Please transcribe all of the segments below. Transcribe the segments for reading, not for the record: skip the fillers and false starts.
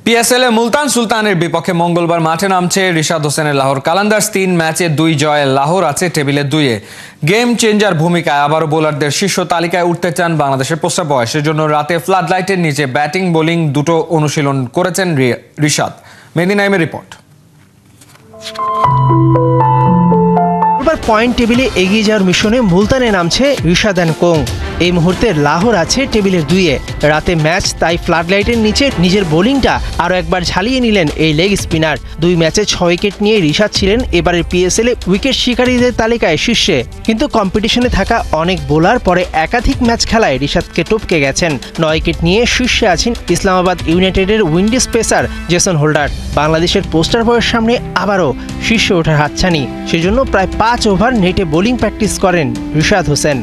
PSL এ মুলতান সুলতানের বিপক্ষে মঙ্গলবার মাঠে নামছে রিশাদ হোসেনের লাহোর কালান্দার্স। ৩ ম্যাচে 2 জয়ে লাহোর আছে টেবিলে 2-এ। গেম চেঞ্জার ভূমিকায় আবারও বোলারদের শীর্ষ তালিকায় উঠতে চান বাংলাদেশের প্রস্তাব বয়স। সেজন্য রাতে ফ্লাড লাইটের নিচে ব্যাটিং বোলিং দুটো অনুশীলন করেছেন রিশাদ। মেহেদী নাইমের রিপোর্ট। পয়েন্ট টেবিলে এগিয়ে যাওয়ার মিশনে মুলতানে নামছে রিশাদ অ্যান্ড কোং। এই মুহূর্তে লাহোর আছে টেবিলের 2-এ। রাতে ম্যাচ তাই ফ্লাড লাইটের নিচে নিজের বোলিংটা আরও একবার ঝালিয়ে নিলেন এই লেগ স্পিনার। 2 ম্যাচে 6 উইকেট নিয়ে রিশাদ ছিলেন এবারের পিএসএল এ উইকেট শিকারীদের তালিকায় শীর্ষে। কিন্তু কম্পিটিশনে থাকা অনেক বোলার পরে একাধিক ম্যাচ খেলায় রিশাদকে টপকে গেছেন। 9 উইকেট নিয়ে শীর্ষে আছেন ইসলামাবাদ ইউনাইটেডের উইন্ডিজ পেসার জেসন হোল্ডার। বাংলাদেশের পোস্টার বয়ের সামনে আবারও শীর্ষে ওঠার হাতছানি। সেজন্য প্রায় 5 ওভার নেটে বোলিং প্র্যাকটিস করেন রিশাদ হোসেন।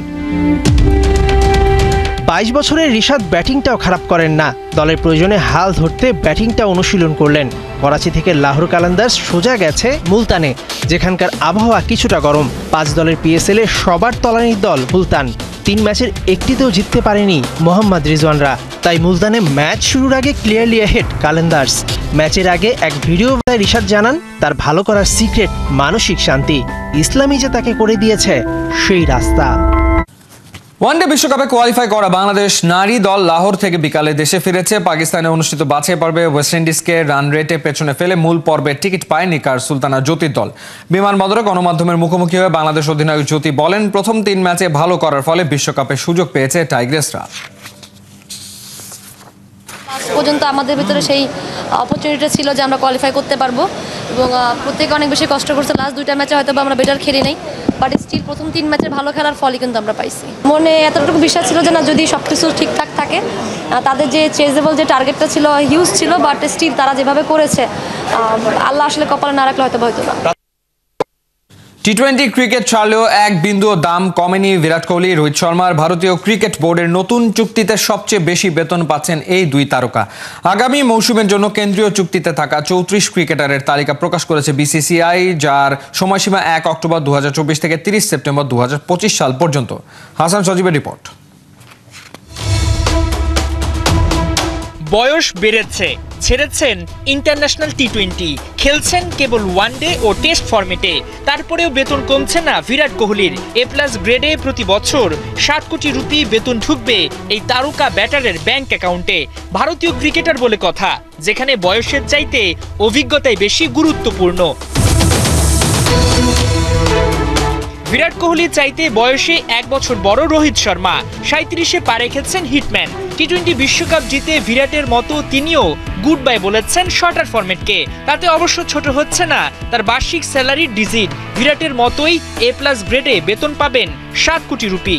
22 বছরের রিশাদ ব্যাটিংটাও খারাপ করেন না। দলের প্রয়োজনে হাল ধরতে ব্যাটিংটা অনুশীলন করলেন। করাচি থেকে লাহোর কালান্দার্স সোজা গেছে মুলতানে, যেখানকার আবহাওয়া কিছুটা গরম। 5 দলের পিএসএল এ সবার তলানির দল মুলতান। 3 ম্যাচের একটিতেও জিততে পারেনি মোহাম্মদ রিজওয়ানরা। তাই মুলতানে ম্যাচ শুরুর আগে ক্লিয়ারলি অ্যাহেড কালান্দার্স। ম্যাচের আগে এক ভিডিও রিশাদ জানান তার ভালো করার সিক্রেট মানসিক শান্তি। ইসলামই যে তাকে করে দিয়েছে সেই রাস্তা। ওয়ানডে বিশ্বকাপে কোয়ালিফাই করা বাংলাদেশ নারী দল লাহোর থেকে বিকালে দেশে ফিরেছে। পাকিস্তানে অনুষ্ঠিত বাছাই পর্বে ওয়েস্ট ইন্ডিজকে রান রেটে পেছনে ফেলে মূল পর্বে টিকিট পায় নিকার সুলতানা জ্যোতির দল। বিমানবন্দরে গণমাধ্যমের মুখোমুখি হয়ে বাংলাদেশ অধিনায়ক জ্যোতি বলেন, প্রথম 3 ম্যাচে ভালো করার ফলে বিশ্বকাপে সুযোগ পেয়েছে টাইগ্রেসরা। পর্যন্ত আমাদের ভিতরে সেই অপরচুনিটি ছিল যে আমরা কোয়ালিফাই করতে পারবো এবং প্রত্যেকে অনেক বেশি কষ্ট করছে। লাস্ট 2টা ম্যাচে হয়তো আমরা বেটার খেলি নাই, বাট স্টিল প্রথম 3 ম্যাচের ভালো খেলার ফলই কিন্তু আমরা পাইছি। মনে এতটুকু বিশ্বাস ছিল যে না, যদি সব কিছু ঠিকঠাক থাকে, তাদের যে চেজেবল যে টার্গেটটা ছিল হিউজ ছিল, বাট স্টিল তারা যেভাবে করেছে আল্লাহ আসলে কপালে না রাখলে হয়তো না। টি20 ক্রিকেট ছাড়লেও 1 বিন্দুও দাম কমেনি বিরাট কোহলি, রোহিত শর্মার। ভারতীয় ক্রিকেট বোর্ডের নতুন চুক্তিতে সবচেয়ে বেশি বেতন পাচ্ছেন এই 2 তারকা। আগামী মৌসুমের জন্য কেন্দ্রীয় চুক্তিতে থাকা 34 ক্রিকেটারের তালিকা প্রকাশ করেছে বিসিসিআই, যার সময়সীমা 1 অক্টোবর 2024 থেকে 30 সেপ্টেম্বর 2025 সাল পর্যন্ত। হাসান সজীবের রিপোর্ট। বয়স বেড়েছে, ছেড়েছেন ইন্টারন্যাশনাল টি20, খেলছেন কেবল ওয়ানডে ও টেস্ট ফরম্যাটে। তারপরেও বেতন কমছে না বিরাট কোহলির। A+ গ্রেডে প্রতি বছর 60 কোটি রুপি বেতন ঢুকবে এই তারকা ব্যাটারের ব্যাংক অ্যাকাউন্টে। ভারতীয় ক্রিকেটার বলে কথা, যেখানে বয়সের চাইতে অভিজ্ঞতাই বেশি গুরুত্বপূর্ণ। বিরাট কোহলি চাইতে বয়সে 1 বছর বড় রোহিত শর্মা 37-এ পা রেখেছেন হিটম্যান। টি20 বিশ্বকাপ জিতে বিরাটের মতো তিনিও গুড বাই বলেছেন শর্টার ফরম্যাটকে। তাতে অবশ্য ছোট হচ্ছে না তার বার্ষিক স্যালারির ডিজিট। বিরাটের মতোই A+ গ্রেডে বেতন পাবেন 7 কোটি রুপি।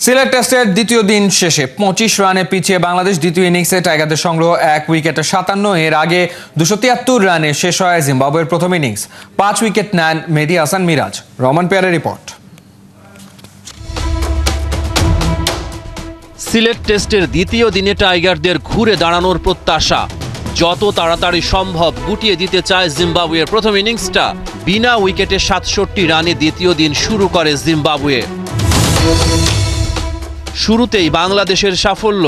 সিলেট টেস্টের দ্বিতীয় দিন শেষে 25 রানে পিছিয়ে বাংলাদেশ। দ্বিতীয় ইনিংসে টাইগারদের সংগ্রহ 1 উইকেটে 57। এর আগে 273 রানে শেষ হয় জিম্বাবুয়ের প্রথম ইনিংস। 5 উইকেট নেন মেহেদী হাসান মিরাজ। রহমান পেয়ারের রিপোর্ট। সিলেট টেস্টের দ্বিতীয় দিনে টাইগারদের ঘুরে দাঁড়ানোর প্রত্যাশা। যত তাড়াতাড়ি সম্ভব গুটিয়ে দিতে চায় জিম্বাবুয়ের প্রথম ইনিংসটা। বিনা উইকেটে 67 রানে দ্বিতীয় দিন শুরু করে জিম্বাবুয়ে। শুরুতেই বাংলাদেশের সাফল্য।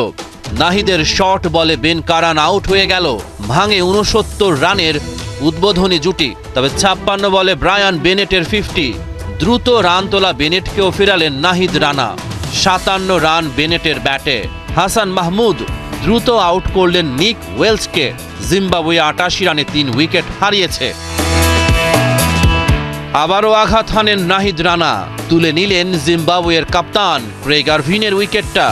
নাহিদের শর্ট বলে বেন কারান আউট হয়ে গেল। ভাঙে 69 রানের উদ্বোধনী জুটি। তবে 56 বলে ব্রায়ান বেনেটের 50। দ্রুত রান তোলা বেনেটকেও ফেরালেন নাহিদ রানা। 57 রান বেনেটের ব্যাটে। হাসান মাহমুদ দ্রুত আউট করলেন নিক ওয়েলসকে। জিম্বাবুয়ে 88 রানে 3 উইকেট হারিয়েছে। আবারও আঘাত হানেন নাহিদ রানা। তুলে নিলেন জিম্বাবুয়ের কাপ্তান ক্রেগ আরভিনের উইকেটটা।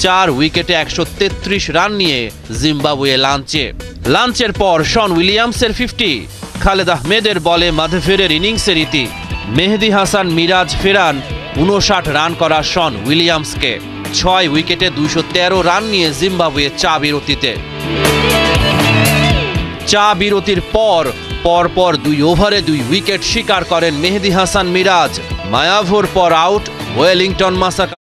4 উইকেটে 133 রান নিয়ে জিম্বাবুয়ে লাঞ্চের পর শন উইলিয়ামসের 50। খালেদ আহমেদের বলে মাধভেরের ইনিংসের ইতি। মেহেদী হাসান মিরাজ ফেরান 59 রান করা শন উইলিয়ামসকে। 6 উইকেটে 213 রান নিয়ে জিম্বাবুয়ে চা বিরতির পর 2 ওভারে 2 উইকেট শিকার করেন মেহেদী হাসান মিরাজ। মায়াভোর পর আউট ওয়েলিংটন মাসাকা।